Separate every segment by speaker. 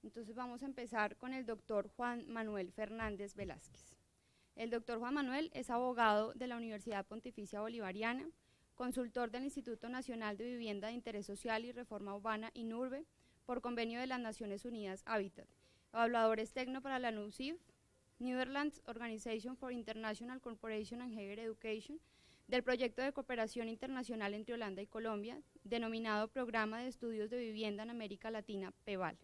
Speaker 1: Entonces vamos a empezar con el doctor Juan Manuel Fernández Velázquez. El doctor Juan Manuel es abogado de la Universidad Pontificia Bolivariana, consultor del Instituto Nacional de Vivienda de Interés Social y Reforma Urbana INURBE, por convenio de las Naciones Unidas Hábitat, evaluador externo para la NUCIF, Netherlands Organization for International Cooperation and Higher Education, del proyecto de cooperación internacional entre Holanda y Colombia, denominado Programa de Estudios de Vivienda en América Latina, PEVAL.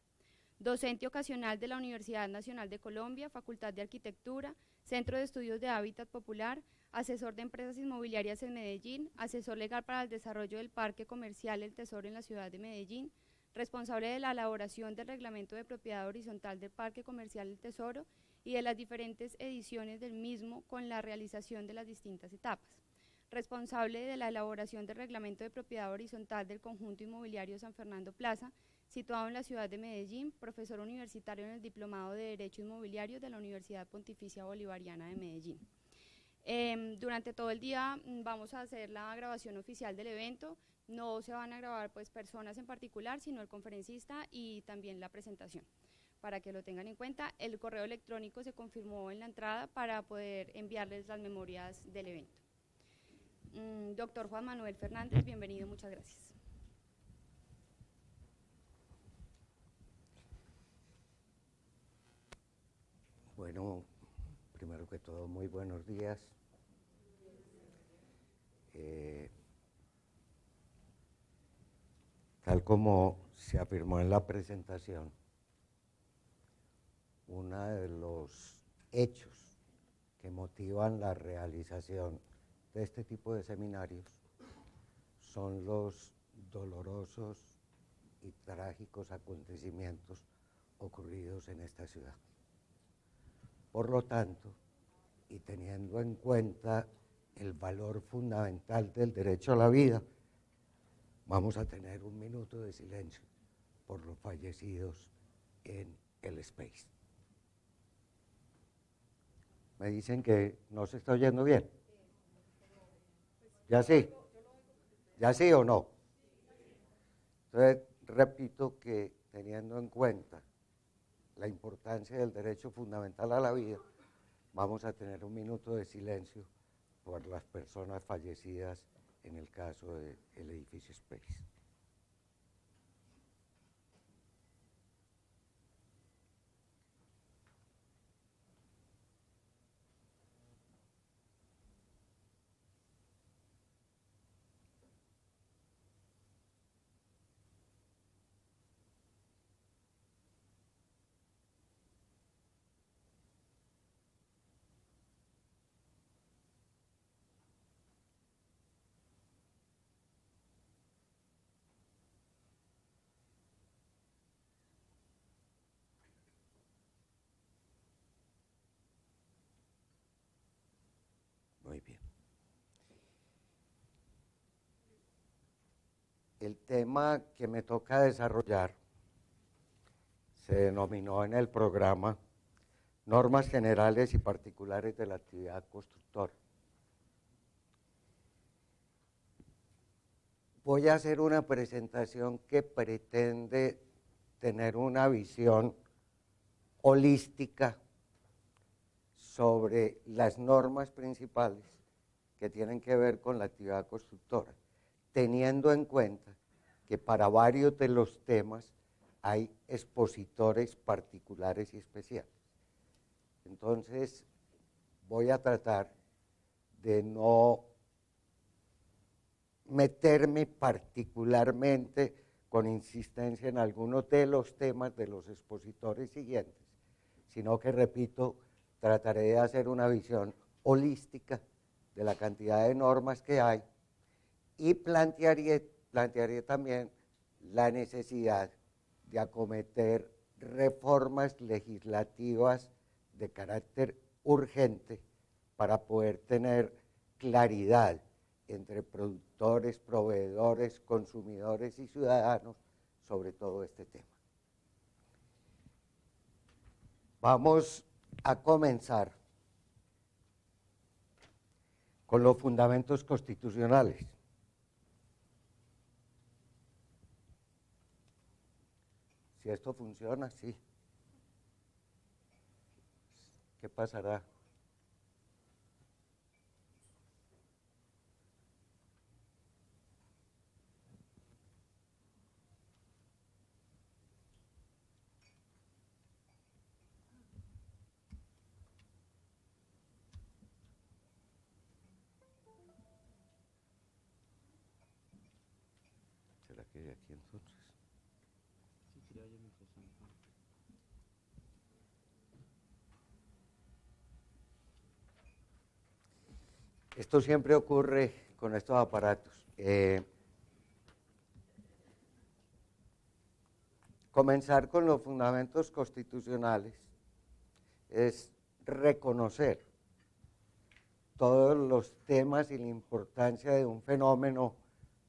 Speaker 1: Docente ocasional de la Universidad Nacional de Colombia, Facultad de Arquitectura, Centro de Estudios de Hábitat Popular, asesor de empresas inmobiliarias en Medellín, asesor legal para el desarrollo del Parque Comercial El Tesoro en la ciudad de Medellín, responsable de la elaboración del reglamento de propiedad horizontal del Parque Comercial El Tesoro y de las diferentes ediciones del mismo con la realización de las distintas etapas. Responsable de la elaboración del reglamento de propiedad horizontal del conjunto inmobiliario San Fernando Plaza, situado en la ciudad de Medellín, profesor universitario en el Diplomado de Derecho Inmobiliario de la Universidad Pontificia Bolivariana de Medellín. Durante todo el día vamos a hacer la grabación oficial del evento. No se van a grabar pues personas en particular, sino el conferencista y también la presentación, para que lo tengan en cuenta. El correo electrónico se confirmó en la entrada para poder enviarles las memorias del evento. Doctor Juan Manuel Fernández, bienvenido, muchas gracias.
Speaker 2: Bueno, primero que todo, muy buenos días. Tal como se afirmó en la presentación, uno de los hechos que motivan la realización de este tipo de seminarios son los dolorosos y trágicos acontecimientos ocurridos en esta ciudad. Por lo tanto, y teniendo en cuenta el valor fundamental del derecho a la vida, vamos a tener un minuto de silencio por los fallecidos en el Space. Me dicen que no se está oyendo bien. ¿Ya sí? ¿Ya sí o no? Entonces, repito que teniendo en cuenta la importancia del derecho fundamental a la vida, vamos a tener un minuto de silencio por las personas fallecidas en el caso del edificio Space. Muy bien. El tema que me toca desarrollar se denominó en el programa Normas Generales y Particulares de la Actividad Constructora. Voy a hacer una presentación que pretende tener una visión holística sobre las normas principales que tienen que ver con la actividad constructora, teniendo en cuenta que para varios de los temas hay expositores particulares y especiales. Entonces, voy a tratar de no meterme particularmente con insistencia en algunos de los temas de los expositores siguientes, sino que, repito, trataré de hacer una visión holística de la cantidad de normas que hay y plantearé también la necesidad de acometer reformas legislativas de carácter urgente para poder tener claridad entre productores, proveedores, consumidores y ciudadanos sobre todo este tema. Vamos a comenzar con los fundamentos constitucionales. Si esto funciona, sí. ¿Qué pasará? ¿Será que hay aquí entonces?
Speaker 3: Sí, quería yo mientras tanto.
Speaker 2: Esto siempre ocurre con estos aparatos. Comenzar con los fundamentos constitucionales es reconocer todos los temas y la importancia de un fenómeno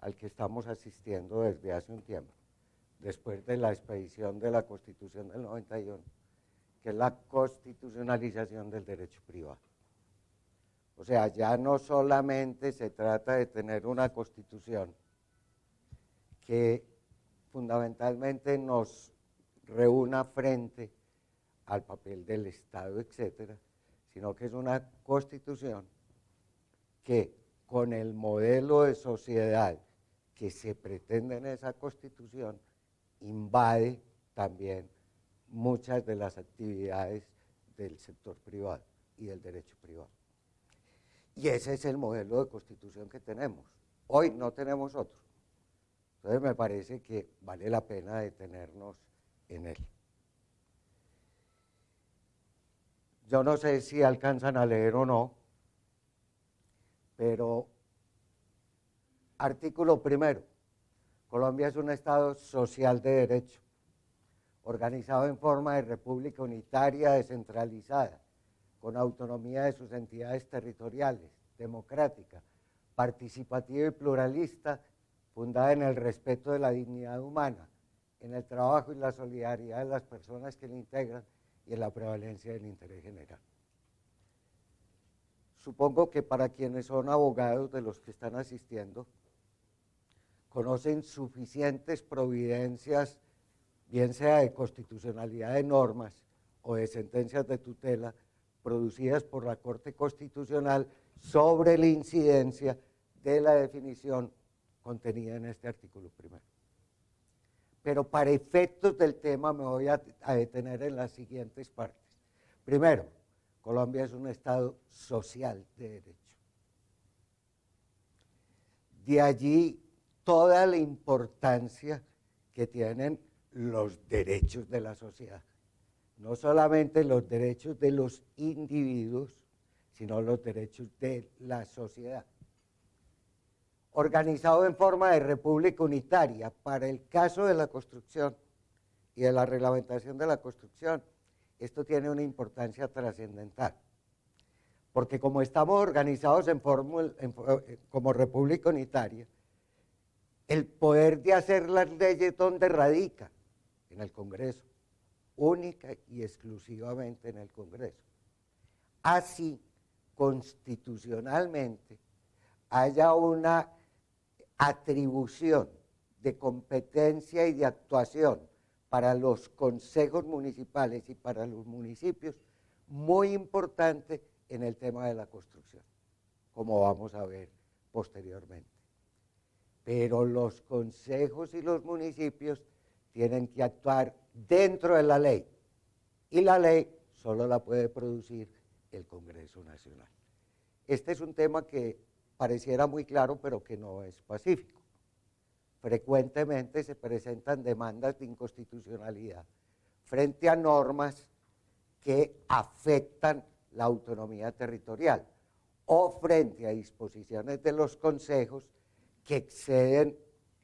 Speaker 2: al que estamos asistiendo desde hace un tiempo, después de la expedición de la Constitución del 91, que es la constitucionalización del derecho privado. O sea, ya no solamente se trata de tener una Constitución que fundamentalmente nos reúna frente al papel del Estado, etcétera, sino que es una Constitución que con el modelo de sociedad que se pretende en esa Constitución invade también muchas de las actividades del sector privado y del derecho privado. Y ese es el modelo de Constitución que tenemos. Hoy no tenemos otro. Entonces me parece que vale la pena detenernos en él. Yo no sé si alcanzan a leer o no, pero artículo primero, Colombia es un Estado social de derecho, organizado en forma de república unitaria descentralizada, con autonomía de sus entidades territoriales, democrática, participativa y pluralista, fundada en el respeto de la dignidad humana, en el trabajo y la solidaridad de las personas que la integran y en la prevalencia del interés general. Supongo que para quienes son abogados de los que están asistiendo, conocen suficientes providencias, bien sea de constitucionalidad de normas o de sentencias de tutela, producidas por la Corte Constitucional sobre la incidencia de la definición contenida en este artículo primero. Pero para efectos del tema me voy a detener en las siguientes partes. Primero, Colombia es un Estado social de derecho. De allí toda la importancia que tienen los derechos de la sociedad. No solamente los derechos de los individuos, sino los derechos de la sociedad. Organizado en forma de república unitaria, para el caso de la construcción y de la reglamentación de la construcción, esto tiene una importancia trascendental, porque como estamos organizados como república unitaria, el poder de hacer las leyes, ¿dónde radica? En el Congreso, única y exclusivamente en el Congreso. Así, constitucionalmente, haya una atribución de competencia y de actuación para los consejos municipales y para los municipios, muy importante en el tema de la construcción, como vamos a ver posteriormente. Pero los consejos y los municipios tienen que actuar dentro de la ley, y la ley solo la puede producir el Congreso Nacional. Este es un tema que pareciera muy claro, pero que no es pacífico. Frecuentemente se presentan demandas de inconstitucionalidad frente a normas que afectan la autonomía territorial o frente a disposiciones de los consejos que exceden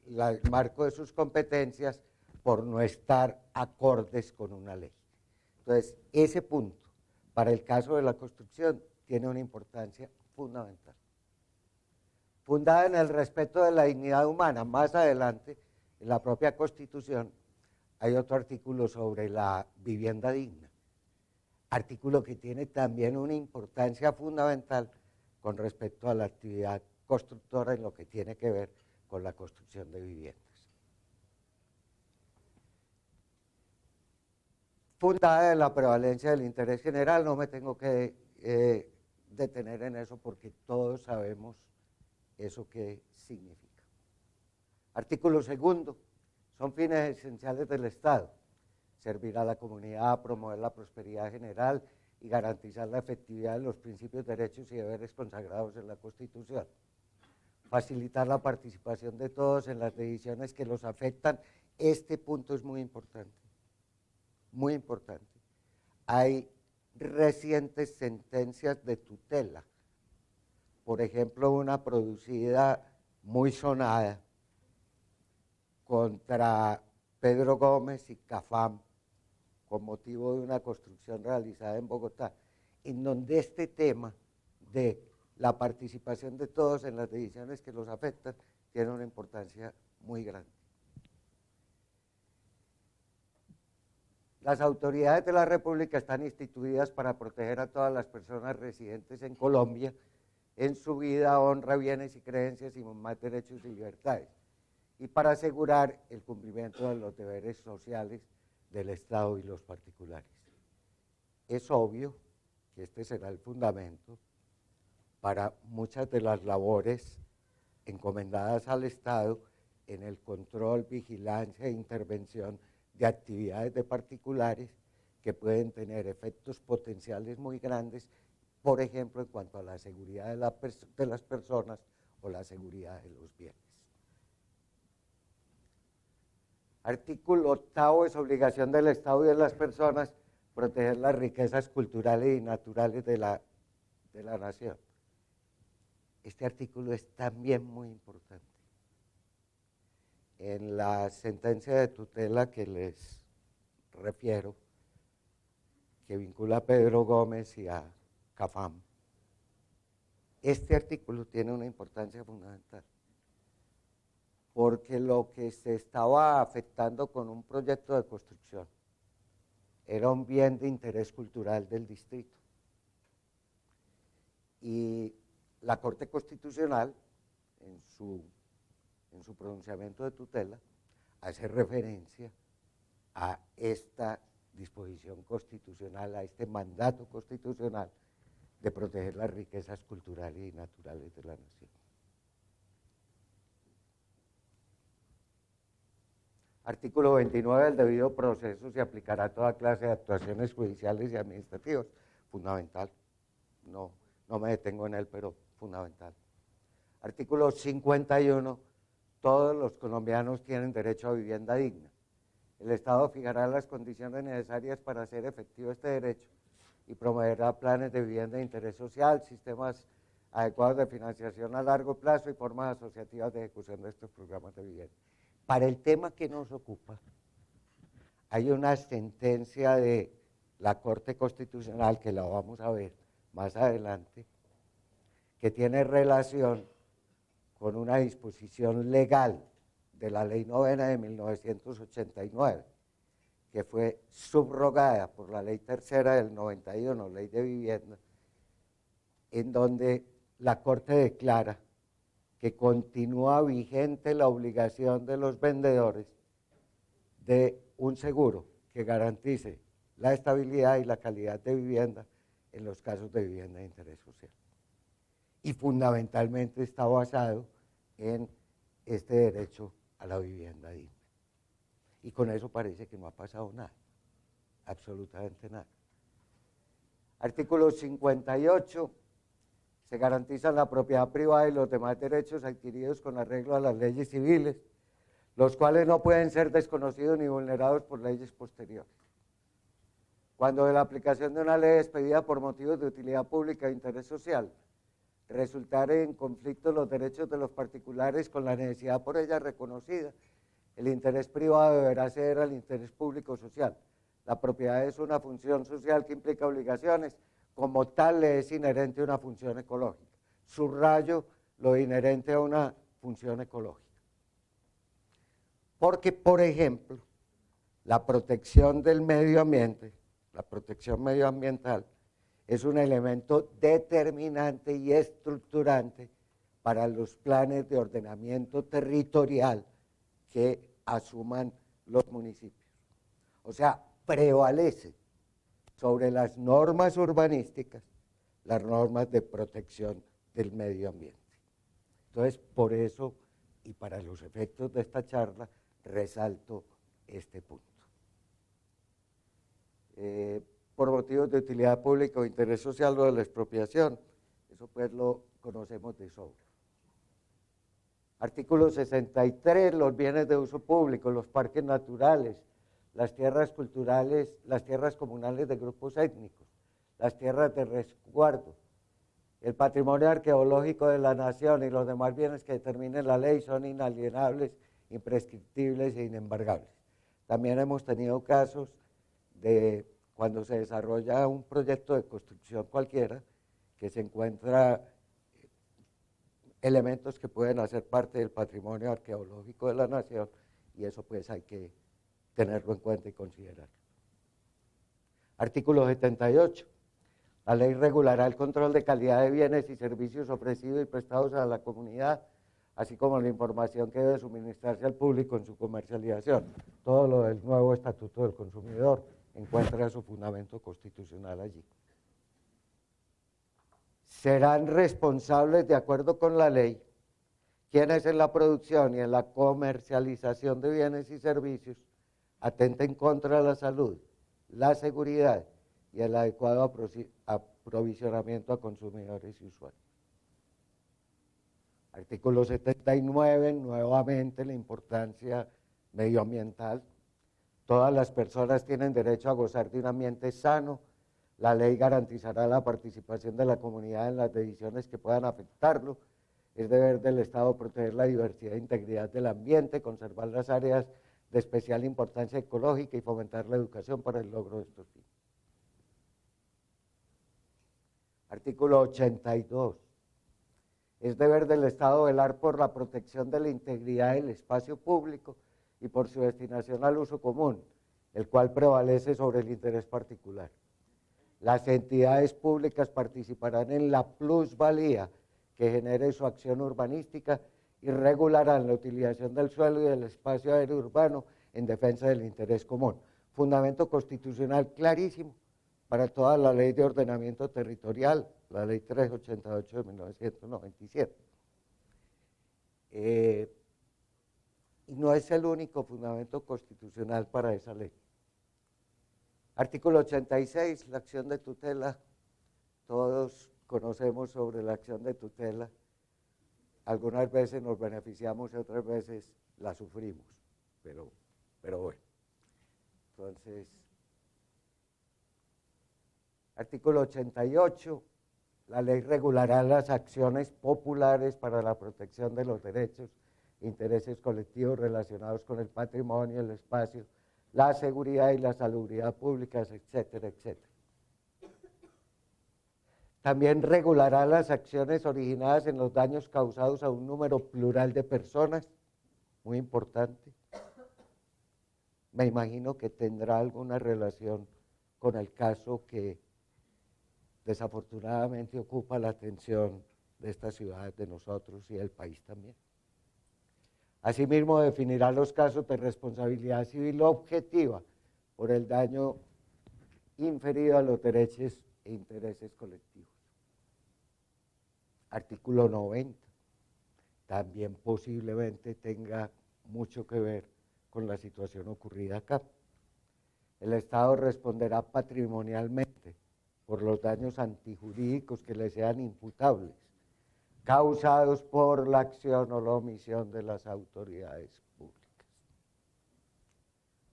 Speaker 2: el marco de sus competencias por no estar acordes con una ley. Entonces, ese punto, para el caso de la construcción, tiene una importancia fundamental. Fundada en el respeto de la dignidad humana, más adelante, en la propia Constitución, hay otro artículo sobre la vivienda digna, artículo que tiene también una importancia fundamental con respecto a la actividad constructora en lo que tiene que ver con la construcción de viviendas. fundada en la prevalencia del interés general. No me tengo que detener en eso porque todos sabemos eso qué significa. Artículo segundo, son fines esenciales del Estado: servir a la comunidad, promover la prosperidad general y garantizar la efectividad de los principios, derechos y deberes consagrados en la Constitución. Facilitar la participación de todos en las decisiones que los afectan. Este punto es muy importante, muy importante. Hay recientes sentencias de tutela, por ejemplo, una producida muy sonada contra Pedro Gómez y Cafam, con motivo de una construcción realizada en Bogotá, en donde este tema de la participación de todos en las decisiones que los afectan tiene una importancia muy grande. Las autoridades de la República están instituidas para proteger a todas las personas residentes en Colombia en su vida, honra, bienes y creencias y más derechos y libertades, y para asegurar el cumplimiento de los deberes sociales del Estado y los particulares. Es obvio que este será el fundamento para muchas de las labores encomendadas al Estado en el control, vigilancia e intervención de actividades de particulares que pueden tener efectos potenciales muy grandes, por ejemplo, en cuanto a la seguridad de las personas o la seguridad de los bienes. Artículo 8, es obligación del Estado y de las personas proteger las riquezas culturales y naturales de la nación. Este artículo es también muy importante. En la sentencia de tutela que les refiero, que vincula a Pedro Gómez y a Cafam, este artículo tiene una importancia fundamental, porque lo que se estaba afectando con un proyecto de construcción era un bien de interés cultural del distrito. Y la Corte Constitucional, en su pronunciamiento de tutela, hace referencia a esta disposición constitucional, a este mandato constitucional de proteger las riquezas culturales y naturales de la nación. Artículo 29, el debido proceso se aplicará a toda clase de actuaciones judiciales y administrativas. Fundamental, no me detengo en él, pero fundamental. Artículo 51, todos los colombianos tienen derecho a vivienda digna. El Estado fijará las condiciones necesarias para hacer efectivo este derecho y promoverá planes de vivienda de interés social, sistemas adecuados de financiación a largo plazo y formas asociativas de ejecución de estos programas de vivienda. Para el tema que nos ocupa, hay una sentencia de la Corte Constitucional, que la vamos a ver más adelante, que tiene relación con una disposición legal de la Ley 9 de 1989, que fue subrogada por la Ley 3 del 91, Ley de Vivienda, en donde la Corte declara que continúa vigente la obligación de los vendedores de un seguro que garantice la estabilidad y la calidad de vivienda en los casos de vivienda de interés social. Y fundamentalmente está basado en este derecho a la vivienda digna. Y con eso parece que no ha pasado nada, absolutamente nada. Artículo 58. Se garantiza la propiedad privada y los demás derechos adquiridos con arreglo a las leyes civiles, los cuales no pueden ser desconocidos ni vulnerados por leyes posteriores. Cuando de la aplicación de una ley expedida por motivos de utilidad pública e interés social resultare en conflicto los derechos de los particulares con la necesidad por ella reconocida, el interés privado deberá ceder al interés público social. La propiedad es una función social que implica obligaciones. Como tal, le es inherente una función ecológica. Subrayo lo inherente a una función ecológica. Porque, por ejemplo, la protección del medio ambiente, la protección medioambiental, es un elemento determinante y estructurante para los planes de ordenamiento territorial que asuman los municipios. O sea, prevalecen sobre las normas urbanísticas, las normas de protección del medio ambiente. Entonces, por eso, y para los efectos de esta charla, resalto este punto. Por motivos de utilidad pública o interés social o de la expropiación, eso pues lo conocemos de sobra. Artículo 63, los bienes de uso público, los parques naturales, las tierras culturales, las tierras comunales de grupos étnicos, las tierras de resguardo, el patrimonio arqueológico de la nación y los demás bienes que determine la ley son inalienables, imprescriptibles e inembargables. También hemos tenido casos de cuando se desarrolla un proyecto de construcción cualquiera, que se encuentra elementos que pueden hacer parte del patrimonio arqueológico de la nación, y eso pues hay que tenerlo en cuenta y considerarlo. Artículo 78. La ley regulará el control de calidad de bienes y servicios ofrecidos y prestados a la comunidad, así como la información que debe suministrarse al público en su comercialización. Todo lo del nuevo Estatuto del Consumidor encuentra su fundamento constitucional allí. Serán responsables, de acuerdo con la ley, quienes en la producción y en la comercialización de bienes y servicios atenten contra la salud, la seguridad y el adecuado aprovisionamiento a consumidores y usuarios. Artículo 79, nuevamente la importancia medioambiental. Todas las personas tienen derecho a gozar de un ambiente sano. La ley garantizará la participación de la comunidad en las decisiones que puedan afectarlo. Es deber del Estado proteger la diversidad e integridad del ambiente, conservar las áreas de especial importancia ecológica y fomentar la educación para el logro de estos fines. Artículo 82. Es deber del Estado velar por la protección de la integridad del espacio público y por su destinación al uso común, el cual prevalece sobre el interés particular. Las entidades públicas participarán en la plusvalía que genere su acción urbanística y regularán la utilización del suelo y del espacio aéreo urbano en defensa del interés común. Fundamento constitucional clarísimo para toda la ley de ordenamiento territorial, la ley 388 de 1997. Y no es el único fundamento constitucional para esa ley. Artículo 86, la acción de tutela. Todos conocemos sobre la acción de tutela. Algunas veces nos beneficiamos y otras veces la sufrimos, pero bueno. Entonces, artículo 88, la ley regulará las acciones populares para la protección de los derechos e intereses colectivos relacionados con el patrimonio, el espacio, la seguridad y la salubridad públicas, etcétera, etcétera. También regulará las acciones originadas en los daños causados a un número plural de personas, muy importante. Me imagino que tendrá alguna relación con el caso que desafortunadamente ocupa la atención de esta ciudad, de nosotros y del país también. Asimismo, definirá los casos de responsabilidad civil objetiva por el daño inferido a los derechos e intereses colectivos. Artículo 90, también posiblemente tenga mucho que ver con la situación ocurrida acá. El Estado responderá patrimonialmente por los daños antijurídicos que le sean imputables, causados por la acción o la omisión de las autoridades públicas.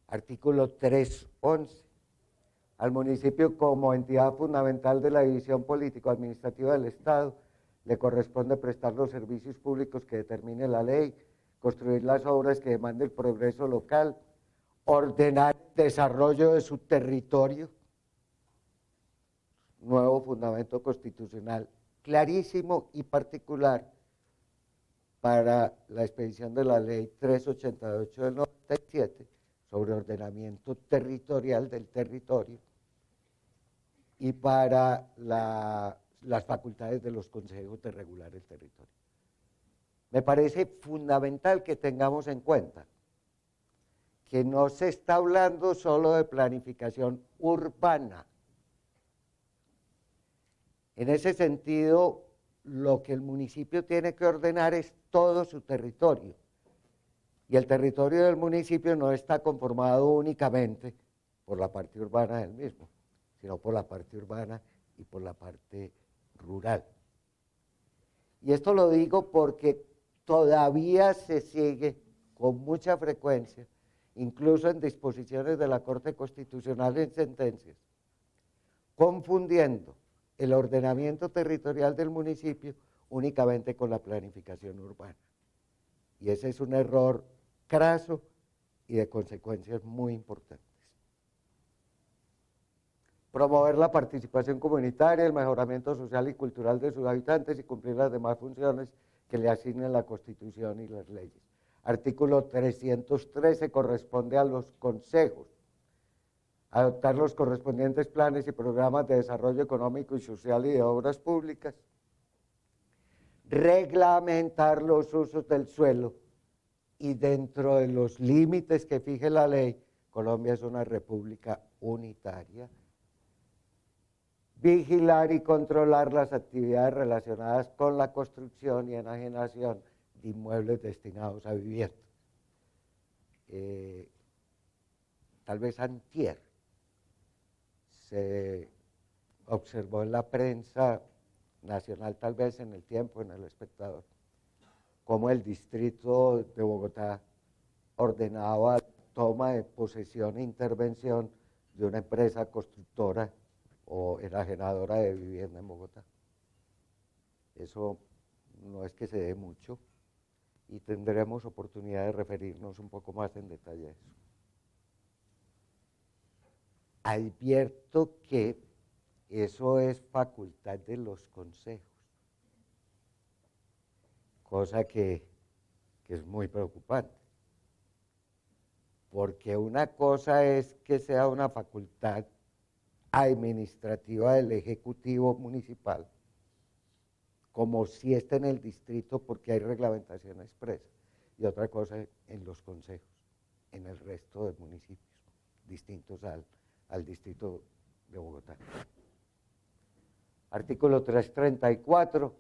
Speaker 2: Artículo 311. Al municipio como entidad fundamental de la división político-administrativa del Estado, le corresponde prestar los servicios públicos que determine la ley, construir las obras que demande el progreso local, ordenar el desarrollo de su territorio. Nuevo fundamento constitucional clarísimo y particular para la expedición de la ley 388 del 97 sobre ordenamiento territorial del territorio y para las facultades de los consejos de regular el territorio. Me parece fundamental que tengamos en cuenta que no se está hablando solo de planificación urbana. En ese sentido, lo que el municipio tiene que ordenar es todo su territorio. Y el territorio del municipio no está conformado únicamente por la parte urbana del mismo, sino por la parte urbana y por la parte rural. Y esto lo digo porque todavía se sigue con mucha frecuencia, incluso en disposiciones de la Corte Constitucional en sentencias, confundiendo el ordenamiento territorial del municipio únicamente con la planificación urbana. Y ese es un error craso y de consecuencias muy importantes. Promover la participación comunitaria, el mejoramiento social y cultural de sus habitantes y cumplir las demás funciones que le asignan la Constitución y las leyes. Artículo 313 corresponde a los consejos. Adoptar los correspondientes planes y programas de desarrollo económico y social y de obras públicas. Reglamentar los usos del suelo y dentro de los límites que fije la ley, Colombia es una república unitaria. Vigilar y controlar las actividades relacionadas con la construcción y enajenación de inmuebles destinados a vivienda. Tal vez antier se observó en la prensa nacional, tal vez en El Tiempo, en El Espectador, cómo el distrito de Bogotá ordenaba toma de posesión e intervención de una empresa constructora o enajenadora de vivienda en Bogotá. Eso no es que se dé mucho y tendremos oportunidad de referirnos un poco más en detalle a eso. Advierto que eso es facultad de los consejos, cosa que es muy preocupante, porque una cosa es que sea una facultad administrativa del Ejecutivo Municipal, como si esté en el distrito porque hay reglamentación expresa, y otra cosa en los consejos, en el resto de municipios distintos al distrito de Bogotá. Artículo 334,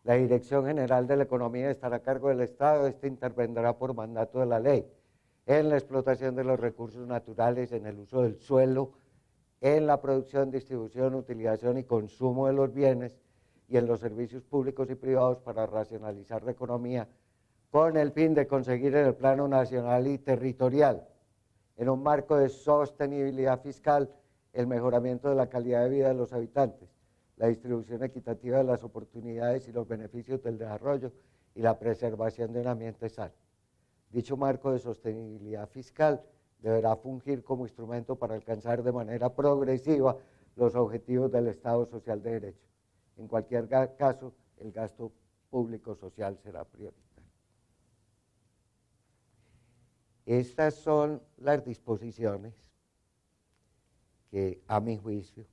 Speaker 2: la Dirección General de la Economía estará a cargo del Estado, este intervendrá por mandato de la ley en la explotación de los recursos naturales, en el uso del suelo, en la producción, distribución, utilización y consumo de los bienes y en los servicios públicos y privados para racionalizar la economía con el fin de conseguir en el plano nacional y territorial, en un marco de sostenibilidad fiscal, el mejoramiento de la calidad de vida de los habitantes, la distribución equitativa de las oportunidades y los beneficios del desarrollo y la preservación de un ambiente sano. Dicho marco de sostenibilidad fiscal deberá fungir como instrumento para alcanzar de manera progresiva los objetivos del Estado Social de Derecho. En cualquier caso, el gasto público social será prioritario. Estas son las disposiciones que, a mi juicio,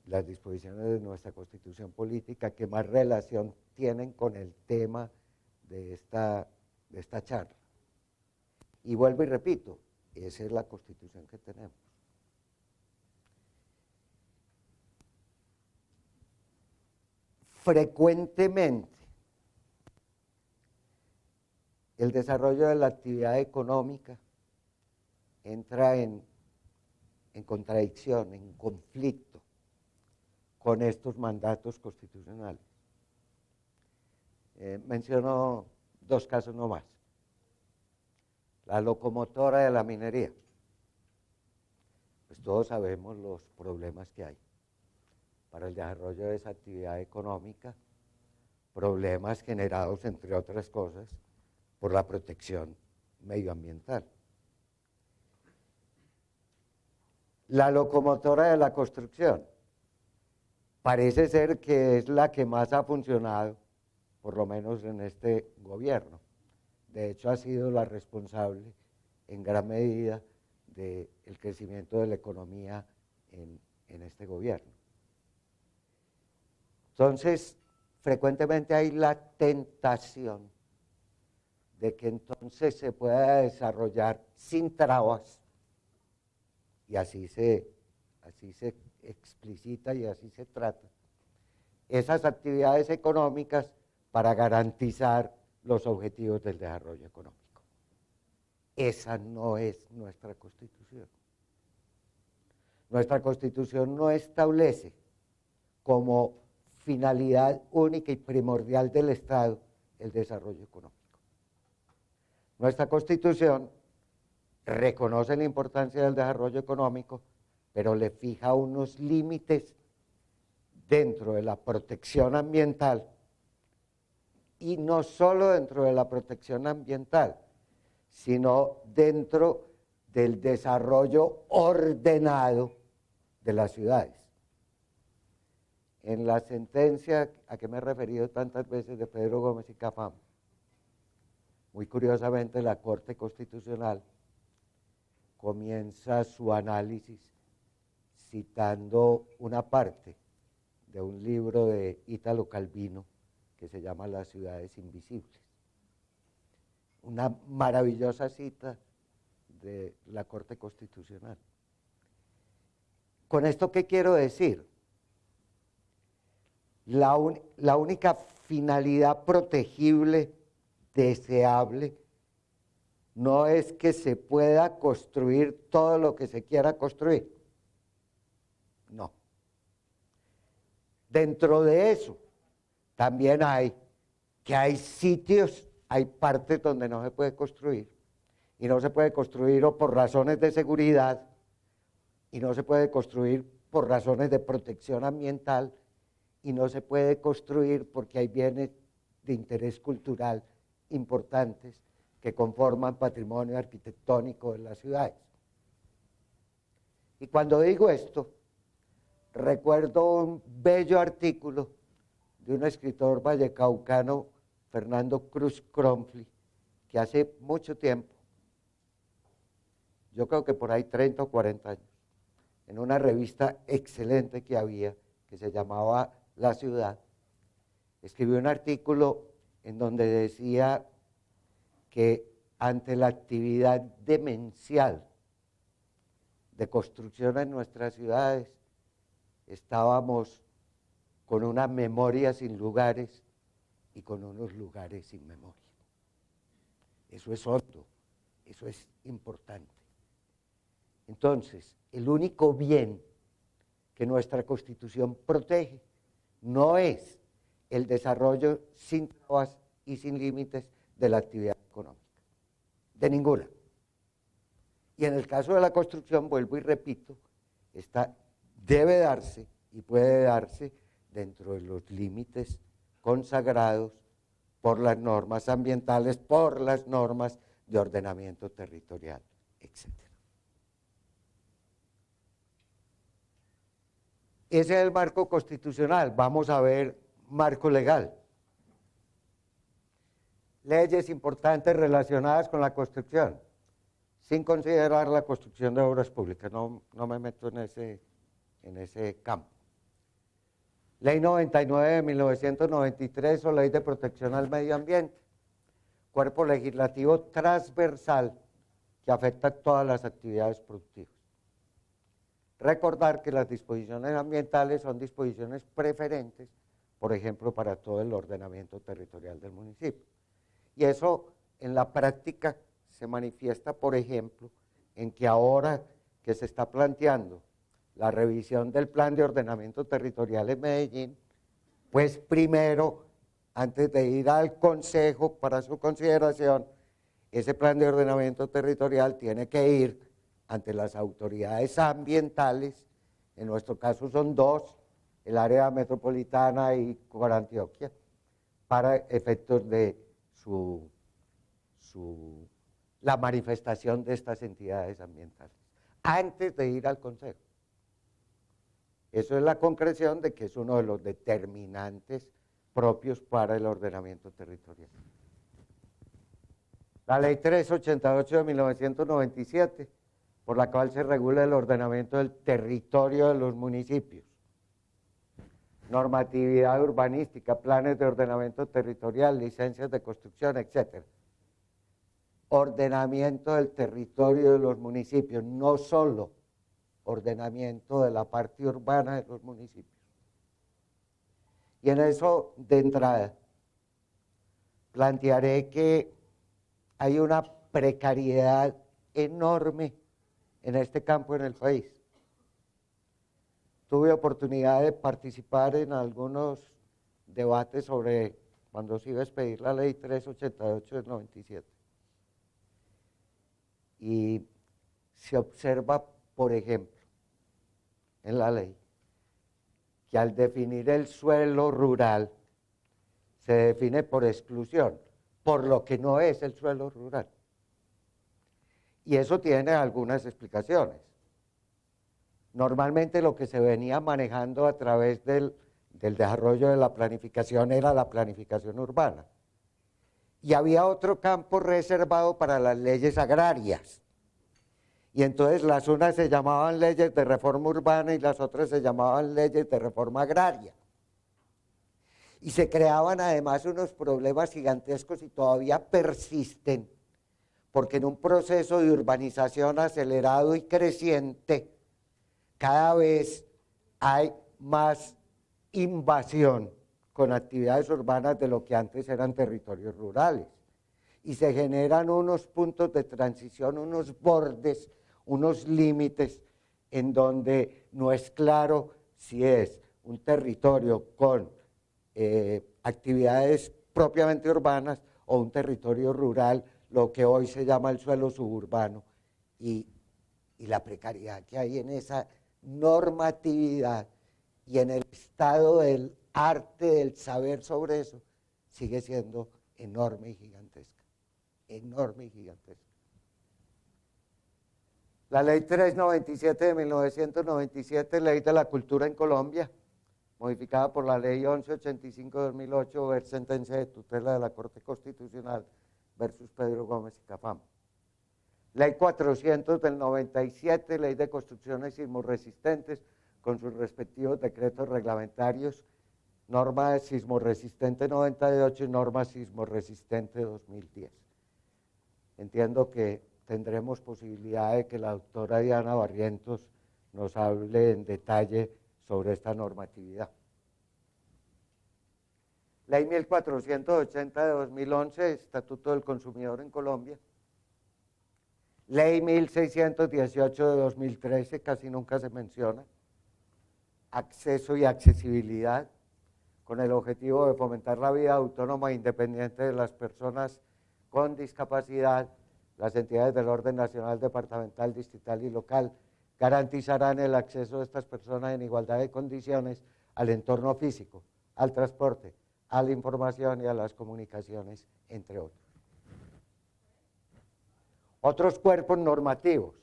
Speaker 2: las disposiciones de nuestra Constitución Política que más relación tienen con el tema de esta charla. Y vuelvo y repito, esa es la Constitución que tenemos. Frecuentemente, el desarrollo de la actividad económica entra en contradicción, en conflicto con estos mandatos constitucionales. Menciono dos casos nomás. La locomotora de la minería. Pues todos sabemos los problemas que hay para el desarrollo de esa actividad económica, problemas generados, entre otras cosas, por la protección medioambiental. La locomotora de la construcción parece ser que es la que más ha funcionado, por lo menos en este gobierno. De hecho, ha sido la responsable en gran medida del crecimiento de la economía en este gobierno. Entonces, frecuentemente hay la tentación de que entonces se pueda desarrollar sin trabas, y así se explicita y así se trata, esas actividades económicas para garantizar los objetivos del desarrollo económico. Esa no es nuestra Constitución. Nuestra Constitución no establece como finalidad única y primordial del Estado el desarrollo económico. Nuestra Constitución reconoce la importancia del desarrollo económico, pero le fija unos límites dentro de la protección ambiental, y no solo dentro de la protección ambiental, sino dentro del desarrollo ordenado de las ciudades. En la sentencia a que me he referido tantas veces de Pedro Gómez y Cafam, muy curiosamente la Corte Constitucional comienza su análisis citando una parte de un libro de Ítalo Calvino que se llama Las ciudades invisibles. Una maravillosa cita de la Corte Constitucional. ¿Con esto qué quiero decir? La única finalidad protegible, deseable, no es que se pueda construir todo lo que se quiera construir. No. Dentro de eso, también hay sitios, hay partes donde no se puede construir, y no se puede construir o por razones de seguridad, y no se puede construir por razones de protección ambiental, y no se puede construir porque hay bienes de interés cultural importantes que conforman patrimonio arquitectónico de las ciudades. Y cuando digo esto, recuerdo un bello artículo de un escritor vallecaucano, Fernando Cruz Cronfli, que hace mucho tiempo, yo creo que por ahí 30 o 40 años, en una revista excelente que había, que se llamaba La Ciudad, escribió un artículo en donde decía que ante la actividad demencial de construcción en nuestras ciudades, estábamos con una memoria sin lugares y con unos lugares sin memoria. Eso es hondo, eso es importante. Entonces, el único bien que nuestra Constitución protege no es el desarrollo sin trabas y sin límites de la actividad económica, de ninguna. Y en el caso de la construcción, vuelvo y repito, debe darse y puede darse dentro de los límites consagrados por las normas ambientales, por las normas de ordenamiento territorial, etc. Ese es el marco constitucional. Vamos a ver marco legal. Leyes importantes relacionadas con la construcción, sin considerar la construcción de obras públicas. No me meto en ese campo. Ley 99 de 1993 o Ley de Protección al Medio Ambiente, cuerpo legislativo transversal que afecta a todas las actividades productivas. Recordar que las disposiciones ambientales son disposiciones preferentes, por ejemplo, para todo el ordenamiento territorial del municipio. Y eso en la práctica se manifiesta, por ejemplo, en que ahora que se está planteando la revisión del plan de ordenamiento territorial en Medellín, pues primero, antes de ir al Consejo para su consideración, ese plan de ordenamiento territorial tiene que ir ante las autoridades ambientales, en nuestro caso son dos, el área metropolitana y Corantioquia, para efectos de la manifestación de estas entidades ambientales, antes de ir al Consejo. Eso es la concreción de que es uno de los determinantes propios para el ordenamiento territorial. La Ley 388 de 1997, por la cual se regula el ordenamiento del territorio de los municipios, normatividad urbanística, planes de ordenamiento territorial, licencias de construcción, etc. ordenamiento del territorio de los municipios, no solo ordenamiento de la parte urbana de los municipios. Y en eso, de entrada, plantearé que hay una precariedad enorme en este campo en el país. Tuve oportunidad de participar en algunos debates sobre cuando se iba a expedir la ley 388 del 97. Y se observa, por ejemplo, en la ley, que al definir el suelo rural, se define por exclusión, por lo que no es el suelo rural. Y eso tiene algunas explicaciones. Normalmente lo que se venía manejando a través del desarrollo de la planificación era la planificación urbana. Y había otro campo reservado para las leyes agrarias. Y entonces las unas se llamaban leyes de reforma urbana y las otras se llamaban leyes de reforma agraria. Y se creaban además unos problemas gigantescos y todavía persisten, porque en un proceso de urbanización acelerado y creciente, cada vez hay más invasión con actividades urbanas de lo que antes eran territorios rurales. Y se generan unos puntos de transición, unos bordes, unos límites en donde no es claro si es un territorio con actividades propiamente urbanas o un territorio rural, lo que hoy se llama el suelo suburbano, y la precariedad que hay en esa normatividad y en el estado del arte, del saber sobre eso, sigue siendo enorme y gigantesca, enorme y gigantesca. La ley 397 de 1997, ley de la cultura en Colombia, modificada por la ley 1185 de 2008, ver sentencia de tutela de la Corte Constitucional versus Pedro Gómez y Cafam. Ley 400 del 97, ley de construcciones sismorresistentes, con sus respectivos decretos reglamentarios, norma sismorresistente 98 y norma sismorresistente 2010. Entiendo que tendremos posibilidad de que la doctora Diana Barrientos nos hable en detalle sobre esta normatividad. Ley 1480 de 2011, Estatuto del Consumidor en Colombia. Ley 1618 de 2013, casi nunca se menciona. Acceso y accesibilidad, con el objetivo de fomentar la vida autónoma e independiente de las personas con discapacidad. Las entidades del orden nacional, departamental, distrital y local garantizarán el acceso de estas personas en igualdad de condiciones al entorno físico, al transporte, a la información y a las comunicaciones, entre otros. Otros cuerpos normativos,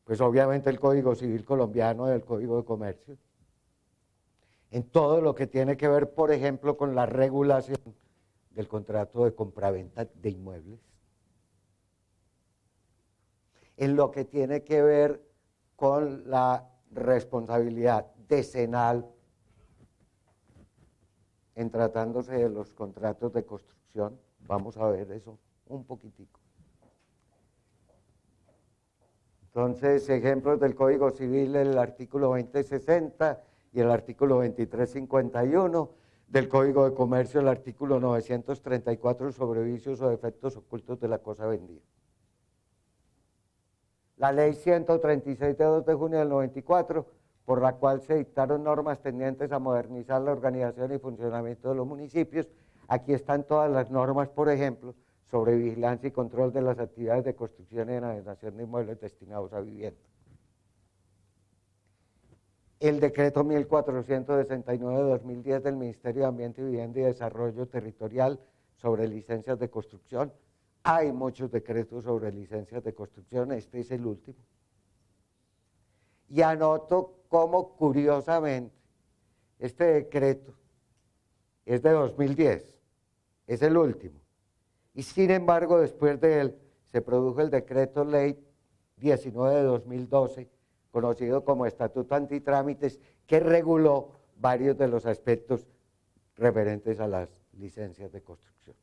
Speaker 2: pues obviamente el Código Civil colombiano y el Código de Comercio, en todo lo que tiene que ver, por ejemplo, con la regulación del contrato de compraventa de inmuebles, en lo que tiene que ver con la responsabilidad decenal en tratándose de los contratos de construcción. Vamos a ver eso un poquitico. Entonces, ejemplos del Código Civil, el artículo 2060 y el artículo 2351, del Código de Comercio, el artículo 934 sobre vicios o defectos ocultos de la cosa vendida. La ley 136 de 2 de junio del 94, por la cual se dictaron normas tendientes a modernizar la organización y funcionamiento de los municipios. Aquí están todas las normas, por ejemplo, sobre vigilancia y control de las actividades de construcción y enajenación de inmuebles destinados a vivienda. El decreto 1469 de 2010 del Ministerio de Ambiente, Vivienda y Desarrollo Territorial sobre licencias de construcción. Hay muchos decretos sobre licencias de construcción, este es el último. Y anoto cómo, curiosamente, este decreto es de 2010, es el último. Y sin embargo, después de él, se produjo el decreto ley 19 de 2012, conocido como Estatuto Antitrámites, que reguló varios de los aspectos referentes a las licencias de construcción.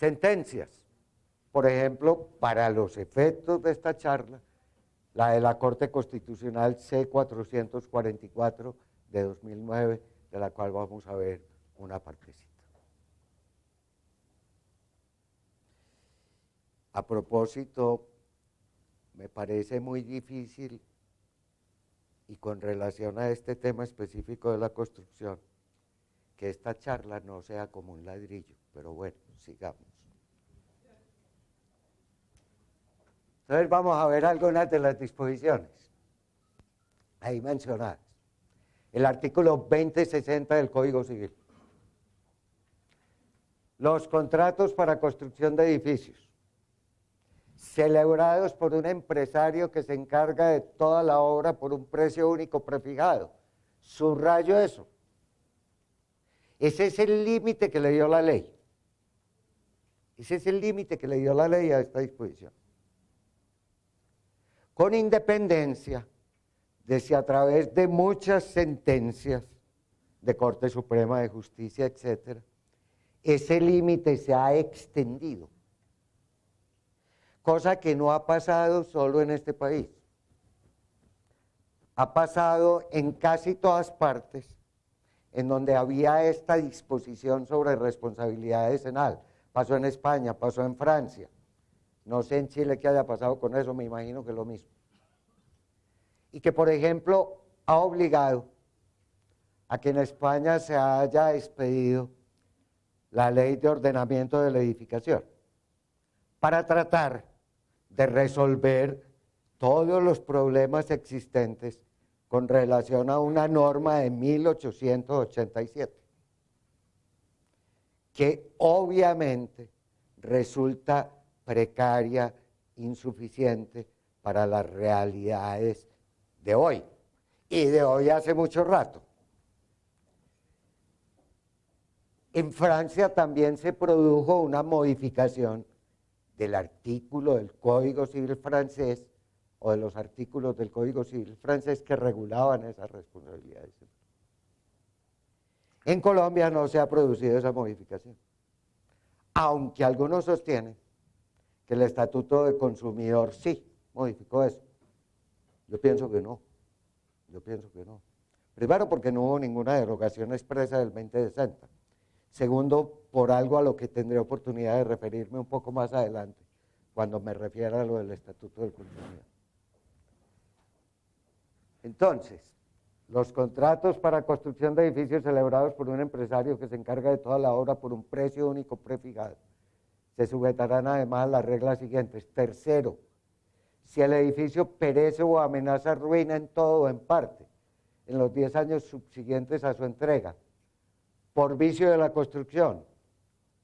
Speaker 2: Sentencias. Por ejemplo, para los efectos de esta charla, la de la Corte Constitucional C-444 de 2009, de la cual vamos a ver una partecita. A propósito, me parece muy difícil, y con relación a este tema específico de la construcción, que esta charla no sea como un ladrillo, pero bueno, sigamos. Entonces vamos a ver algunas de las disposiciones ahí mencionadas. El artículo 2060 del Código Civil. Los contratos para construcción de edificios, celebrados por un empresario que se encarga de toda la obra por un precio único prefijado. Subrayo eso. Ese es el límite que le dio la ley. Ese es el límite que le dio la ley a esta disposición. Con independencia de si a través de muchas sentencias de Corte Suprema de Justicia, etcétera, ese límite se ha extendido. Cosa que no ha pasado solo en este país. Ha pasado en casi todas partes en donde había esta disposición sobre responsabilidad decenal. Pasó en España, pasó en Francia. No sé en Chile qué haya pasado con eso, me imagino que lo mismo. Y que, por ejemplo, ha obligado a que en España se haya expedido la Ley de Ordenamiento de la Edificación para tratar de resolver todos los problemas existentes con relación a una norma de 1887, que obviamente resulta precaria, insuficiente para las realidades de hoy, y de hoy hace mucho rato. En Francia también se produjo una modificación del artículo del Código Civil francés, o de los artículos del Código Civil francés que regulaban esas responsabilidades. En Colombia no se ha producido esa modificación, aunque algunos sostienen que el Estatuto de Consumidor sí modificó eso. Yo pienso que no. Primero, porque no hubo ninguna derogación expresa del 2060. Segundo, por algo a lo que tendré oportunidad de referirme un poco más adelante, cuando me refiera a lo del Estatuto del Consumidor. Entonces, los contratos para construcción de edificios celebrados por un empresario que se encarga de toda la obra por un precio único prefijado se sujetarán además a las reglas siguientes. Tercero, si el edificio perece o amenaza ruina en todo o en parte en los 10 años subsiguientes a su entrega, por vicio de la construcción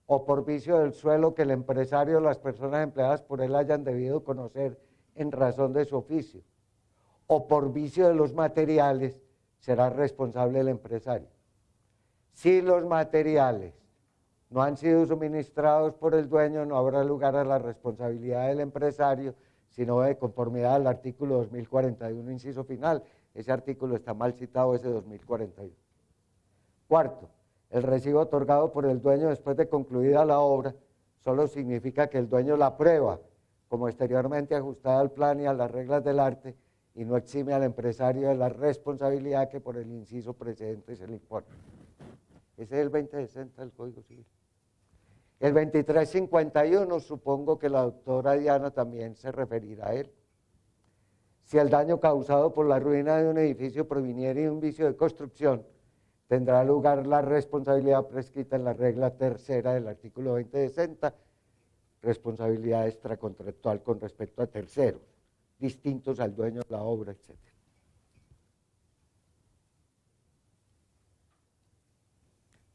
Speaker 2: o por vicio del suelo que el empresario o las personas empleadas por él hayan debido conocer en razón de su oficio, o por vicio de los materiales, será responsable el empresario. Si los materiales no han sido suministrados por el dueño, no habrá lugar a la responsabilidad del empresario, sino de conformidad al artículo 2041, inciso final. Ese artículo está mal citado, ese 2041. Cuarto, el recibo otorgado por el dueño después de concluida la obra solo significa que el dueño la aprueba como exteriormente ajustada al plan y a las reglas del arte, y no exime al empresario de la responsabilidad que por el inciso precedente se le impone. Ese es el 2060 del Código Civil. El 2351, supongo que la doctora Diana también se referirá a él. Si el daño causado por la ruina de un edificio proviniera de un vicio de construcción, tendrá lugar la responsabilidad prescrita en la regla tercera del artículo 2060, responsabilidad extracontractual con respecto a terceros, distintos al dueño de la obra, etc.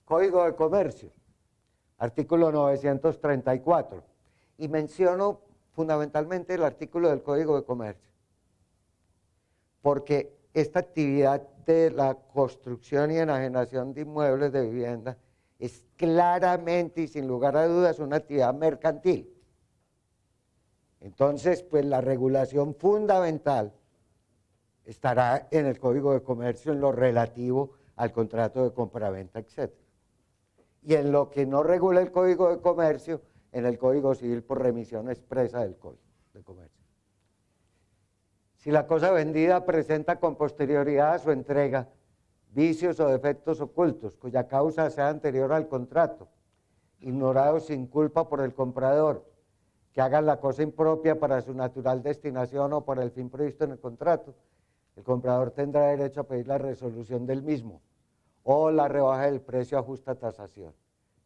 Speaker 2: Código de Comercio, artículo 934, y menciono fundamentalmente el artículo del Código de Comercio, porque esta actividad de la construcción y enajenación de inmuebles de vivienda es claramente y sin lugar a dudas una actividad mercantil. Entonces, pues la regulación fundamental estará en el Código de Comercio en lo relativo al contrato de compraventa, etc. Y en lo que no regula el Código de Comercio en el Código Civil por remisión expresa del Código de Comercio. Si la cosa vendida presenta con posterioridad a su entrega vicios o defectos ocultos, cuya causa sea anterior al contrato, ignorados sin culpa por el comprador, que hagan la cosa impropia para su natural destinación o para el fin previsto en el contrato, el comprador tendrá derecho a pedir la resolución del mismo o la rebaja del precio a justa tasación.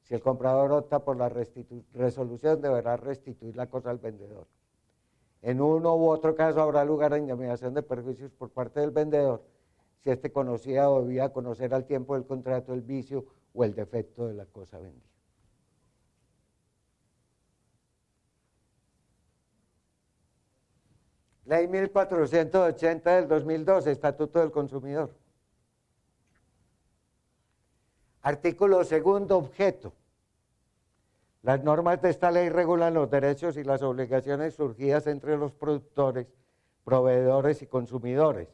Speaker 2: Si el comprador opta por la resolución, deberá restituir la cosa al vendedor. En uno u otro caso habrá lugar a indemnización de perjuicios por parte del vendedor, si éste conocía o debía conocer al tiempo del contrato el vicio o el defecto de la cosa vendida. Ley 1480 del 2012, Estatuto del Consumidor. Artículo segundo, objeto. Las normas de esta ley regulan los derechos y las obligaciones surgidas entre los productores, proveedores y consumidores,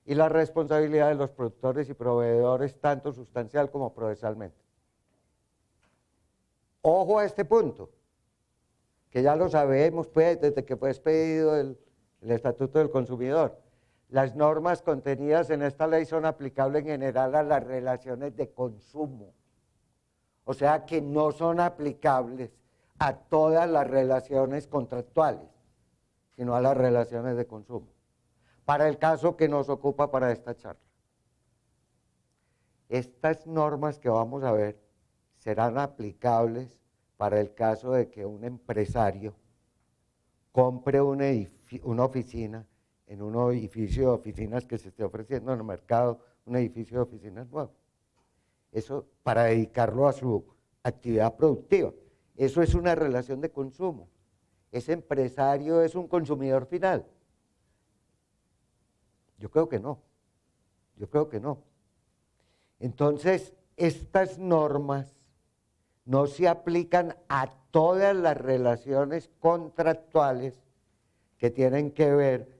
Speaker 2: y la responsabilidad de los productores y proveedores tanto sustancial como procesalmente. Ojo a este punto, que ya lo sabemos pues, desde que fue expedido el Estatuto del Consumidor. Las normas contenidas en esta ley son aplicables en general a las relaciones de consumo, o sea que no son aplicables a todas las relaciones contractuales, sino a las relaciones de consumo, para el caso que nos ocupa para esta charla. Estas normas que vamos a ver serán aplicables para el caso de que un empresario compre una oficina en un edificio de oficinas que se esté ofreciendo en el mercado, un edificio de oficinas nuevo. Eso para dedicarlo a su actividad productiva. Eso es una relación de consumo. Ese empresario es un consumidor final. Yo creo que no. Yo creo que no. Entonces, estas normas no se aplican a todas las relaciones contractuales que tienen que ver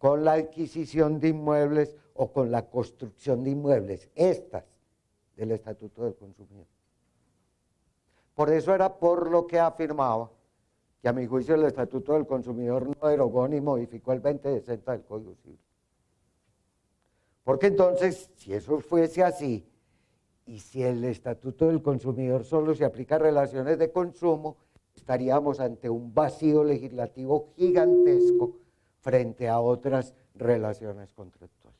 Speaker 2: con la adquisición de inmuebles o con la construcción de inmuebles, estas del Estatuto del Consumidor. Por eso era por lo que afirmaba que a mi juicio el Estatuto del Consumidor no derogó ni modificó el 2060 del Código Civil. Porque entonces, si eso fuese así, y si el Estatuto del Consumidor solo se aplica a relaciones de consumo, estaríamos ante un vacío legislativo gigantesco frente a otras relaciones contractuales.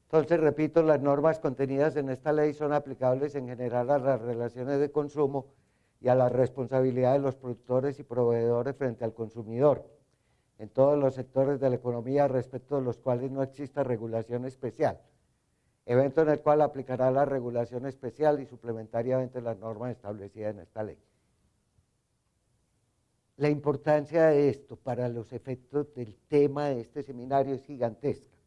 Speaker 2: Entonces, repito, las normas contenidas en esta ley son aplicables en general a las relaciones de consumo y a la responsabilidad de los productores y proveedores frente al consumidor, en todos los sectores de la economía respecto de los cuales no exista regulación especial, evento en el cual aplicará la regulación especial y suplementariamente las normas establecidas en esta ley. La importancia de esto para los efectos del tema de este seminario es gigantesca.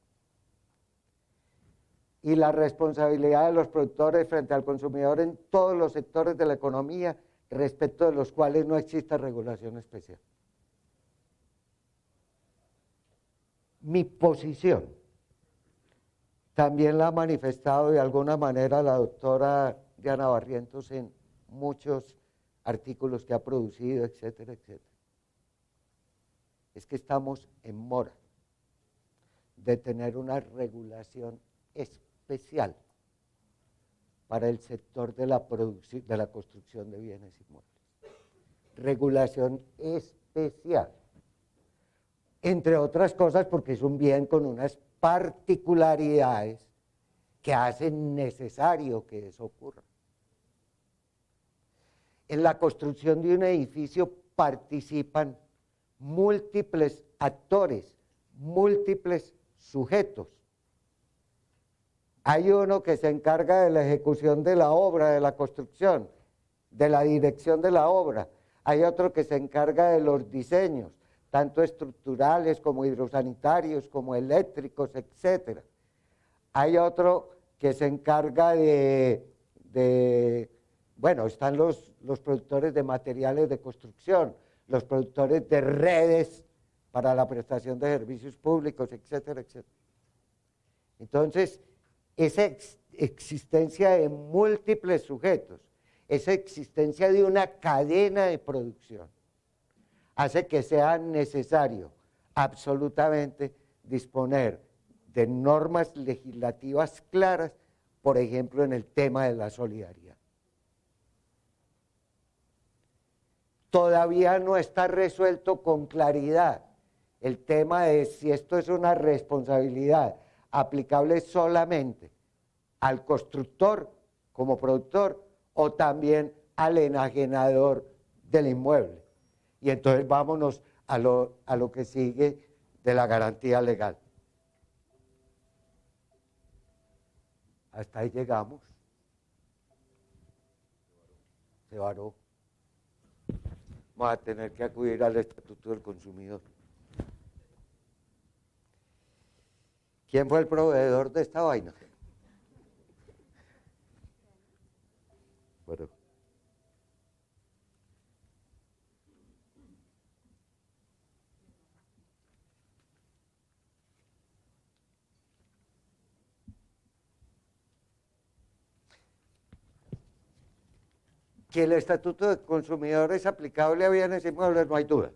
Speaker 2: Y la responsabilidad de los productores frente al consumidor en todos los sectores de la economía respecto de los cuales no exista regulación especial. Mi posición también la ha manifestado de alguna manera la doctora Diana Barrientos en muchos artículos que ha producido, etcétera, etcétera. Es que estamos en mora de tener una regulación especial para el sector de la producción, de la construcción de bienes inmuebles. Regulación especial. Entre otras cosas porque es un bien con unas particularidades que hacen necesario que eso ocurra. En la construcción de un edificio participan múltiples actores, múltiples sujetos. Hay uno que se encarga de la ejecución de la obra, de la construcción, de la dirección de la obra. Hay otro que se encarga de los diseños, tanto estructurales como hidrosanitarios, como eléctricos, etc. Hay otro que se encarga bueno, están los productores de materiales de construcción, los productores de redes para la prestación de servicios públicos, etcétera, etcétera. Entonces, esa existencia de múltiples sujetos esa existencia de una cadena de producción hace que sea necesario absolutamente disponer de normas legislativas claras, por ejemplo, en el tema de la solidaridad. Todavía no está resuelto con claridad el tema de si esto es una responsabilidad aplicable solamente al constructor como productor o también al enajenador del inmueble. Y entonces vámonos a lo que sigue de la garantía legal. Hasta ahí llegamos. Se varó. Vamos a tener que acudir al Estatuto del Consumidor. ¿Quién fue el proveedor de esta vaina? Bueno. Que el Estatuto del Consumidor es aplicable a bienes inmuebles, no hay duda.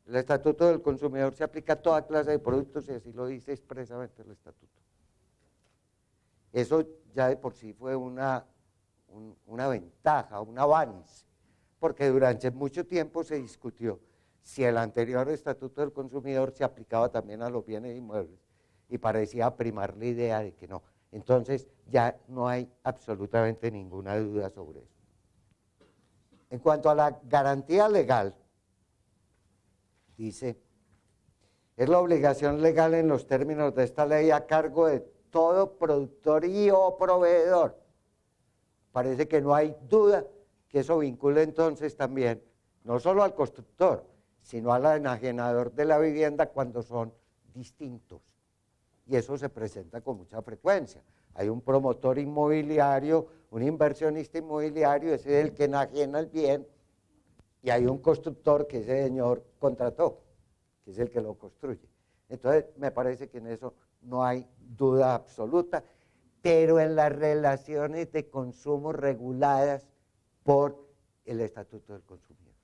Speaker 2: El Estatuto del Consumidor se aplica a toda clase de productos y así lo dice expresamente el Estatuto. Eso ya de por sí fue una ventaja, un avance, porque durante mucho tiempo se discutió si el anterior Estatuto del Consumidor se aplicaba también a los bienes inmuebles y parecía primar la idea de que no. Entonces ya no hay absolutamente ninguna duda sobre eso. En cuanto a la garantía legal, dice, es la obligación legal en los términos de esta ley a cargo de todo productor y o proveedor. Parece que no hay duda que eso vincula entonces también, no solo al constructor, sino al enajenador de la vivienda cuando son distintos. Y eso se presenta con mucha frecuencia. Hay un promotor inmobiliario, un inversionista inmobiliario, ese es el que enajena el bien, y hay un constructor que ese señor contrató, que es el que lo construye. Entonces, me parece que en eso no hay duda absoluta, pero en las relaciones de consumo reguladas por el Estatuto del Consumidor,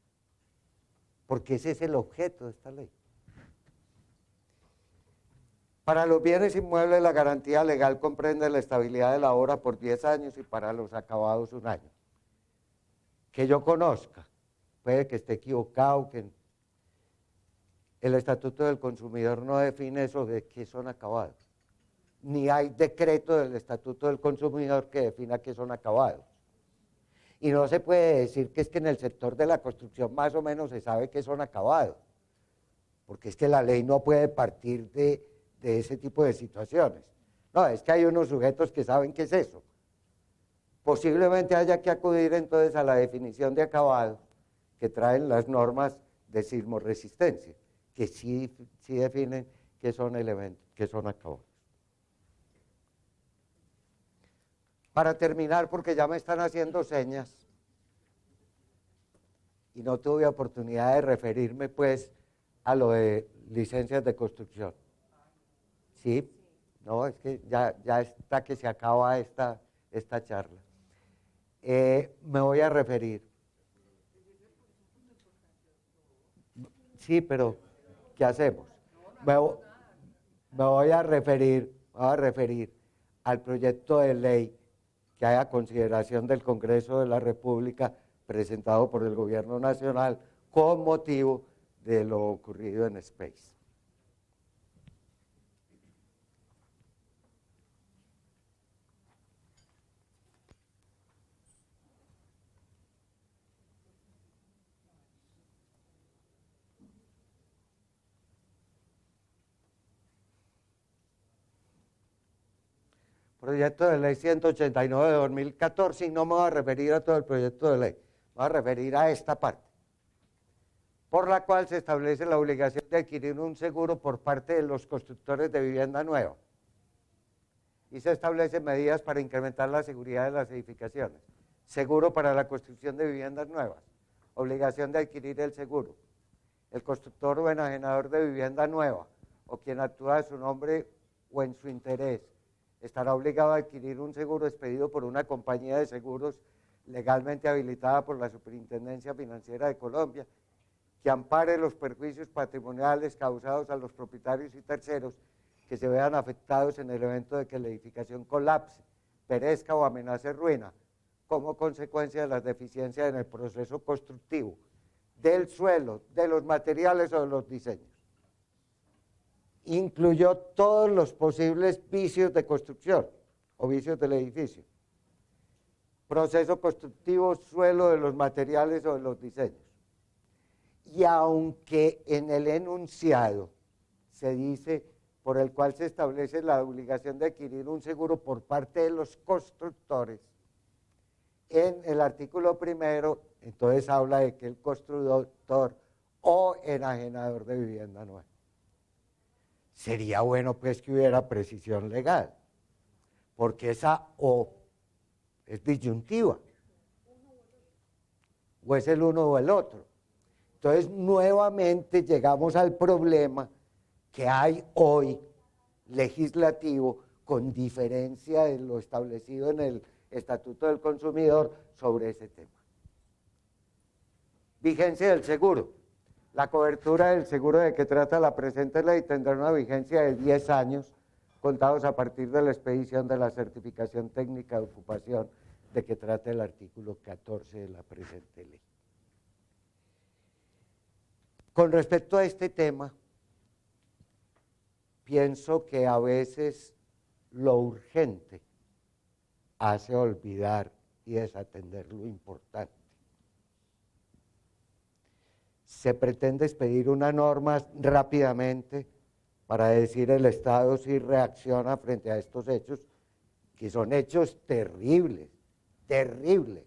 Speaker 2: porque ese es el objeto de esta ley. Para los bienes inmuebles la garantía legal comprende la estabilidad de la obra por 10 años y para los acabados 1 año. Que yo conozca, puede que esté equivocado, que el Estatuto del Consumidor no define eso de qué son acabados. Ni hay decreto del Estatuto del Consumidor que defina qué son acabados. Y no se puede decir que es que en el sector de la construcción más o menos se sabe qué son acabados, porque es que la ley no puede partir de ese tipo de situaciones. No, es que hay unos sujetos que saben qué es eso. Posiblemente haya que acudir entonces a la definición de acabado que traen las normas de sismoresistencia, que sí definen qué son elementos, qué son acabados. Para terminar, porque ya me están haciendo señas y no tuve oportunidad de referirme pues a lo de licencias de construcción. Sí, no, es que ya está que se acaba esta charla. Me voy a referir. Sí, pero ¿qué hacemos? Me voy a referir al proyecto de ley que hay a consideración del Congreso de la República presentado por el Gobierno Nacional con motivo de lo ocurrido en Space. Proyecto de ley 189 de 2014 y no me voy a referir a todo el proyecto de ley, me voy a referir a esta parte, por la cual se establece la obligación de adquirir un seguro por parte de los constructores de vivienda nueva y se establecen medidas para incrementar la seguridad de las edificaciones. Seguro para la construcción de viviendas nuevas, obligación de adquirir el seguro. El constructor o enajenador de vivienda nueva o quien actúa a su nombre o en su interés estará obligado a adquirir un seguro expedido por una compañía de seguros legalmente habilitada por la Superintendencia Financiera de Colombia, que ampare los perjuicios patrimoniales causados a los propietarios y terceros que se vean afectados en el evento de que la edificación colapse, perezca o amenace ruina, como consecuencia de las deficiencias en el proceso constructivo, del suelo, de los materiales o de los diseños. Incluyó todos los posibles vicios de construcción o vicios del edificio. Proceso constructivo, suelo, de los materiales o de los diseños. Y aunque en el enunciado se dice por el cual se establece la obligación de adquirir un seguro por parte de los constructores, en el artículo primero, entonces habla de que el constructor o enajenador de vivienda nueva. Sería bueno pues que hubiera precisión legal, porque esa o es disyuntiva, o es el uno o el otro. Entonces nuevamente llegamos al problema que hay hoy legislativo, con diferencia de lo establecido en el Estatuto del Consumidor sobre ese tema. Vigencia del seguro. La cobertura del seguro de que trata la presente ley tendrá una vigencia de 10 años, contados a partir de la expedición de la certificación técnica de ocupación de que trata el artículo 14 de la presente ley. Con respecto a este tema, pienso que a veces lo urgente hace olvidar y desatender lo importante. Se pretende expedir una norma rápidamente para decir el Estado sí reacciona frente a estos hechos, que son hechos terribles, terribles.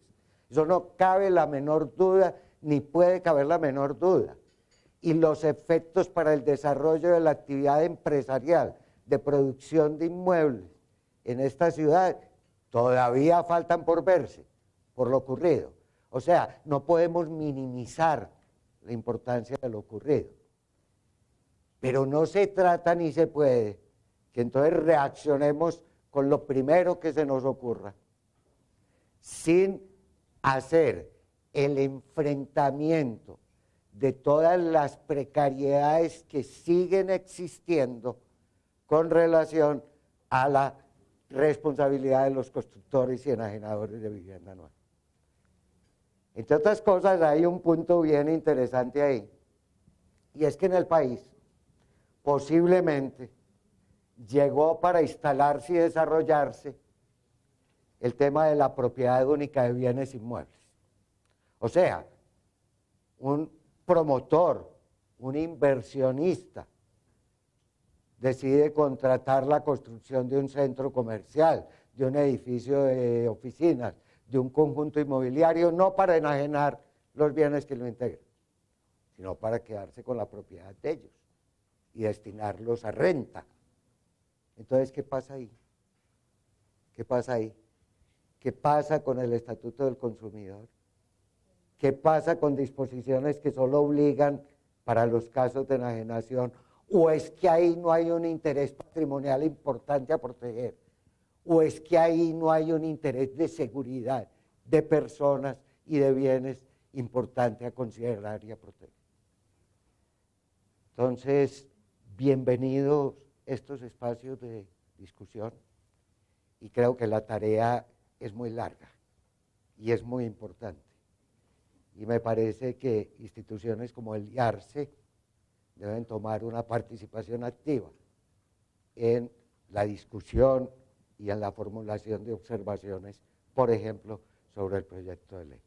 Speaker 2: Eso no cabe la menor duda, ni puede caber la menor duda. Y los efectos para el desarrollo de la actividad empresarial de producción de inmuebles en esta ciudad todavía faltan por verse, por lo ocurrido. O sea, no podemos minimizar la importancia de lo ocurrido. Pero no se trata ni se puede que entonces reaccionemos con lo primero que se nos ocurra, sin hacer el enfrentamiento de todas las precariedades que siguen existiendo con relación a la responsabilidad de los constructores y enajenadores de vivienda nueva. Entre otras cosas, hay un punto bien interesante ahí, y es que en el país posiblemente llegó para instalarse y desarrollarse el tema de la propiedad única de bienes inmuebles. O sea, un promotor, un inversionista, decide contratar la construcción de un centro comercial, de un edificio de oficinas, de un conjunto inmobiliario, no para enajenar los bienes que lo integran, sino para quedarse con la propiedad de ellos y destinarlos a renta. Entonces, ¿qué pasa ahí? ¿Qué pasa ahí? ¿Qué pasa con el Estatuto del Consumidor? ¿Qué pasa con disposiciones que solo obligan para los casos de enajenación? ¿O es que ahí no hay un interés patrimonial importante a proteger? ¿O es que ahí no hay un interés de seguridad de personas y de bienes importante a considerar y a proteger? Entonces, bienvenidos estos espacios de discusión, y creo que la tarea es muy larga y es muy importante. Y me parece que instituciones como el IARCE deben tomar una participación activa en la discusión y en la formulación de observaciones, por ejemplo, sobre el proyecto de ley.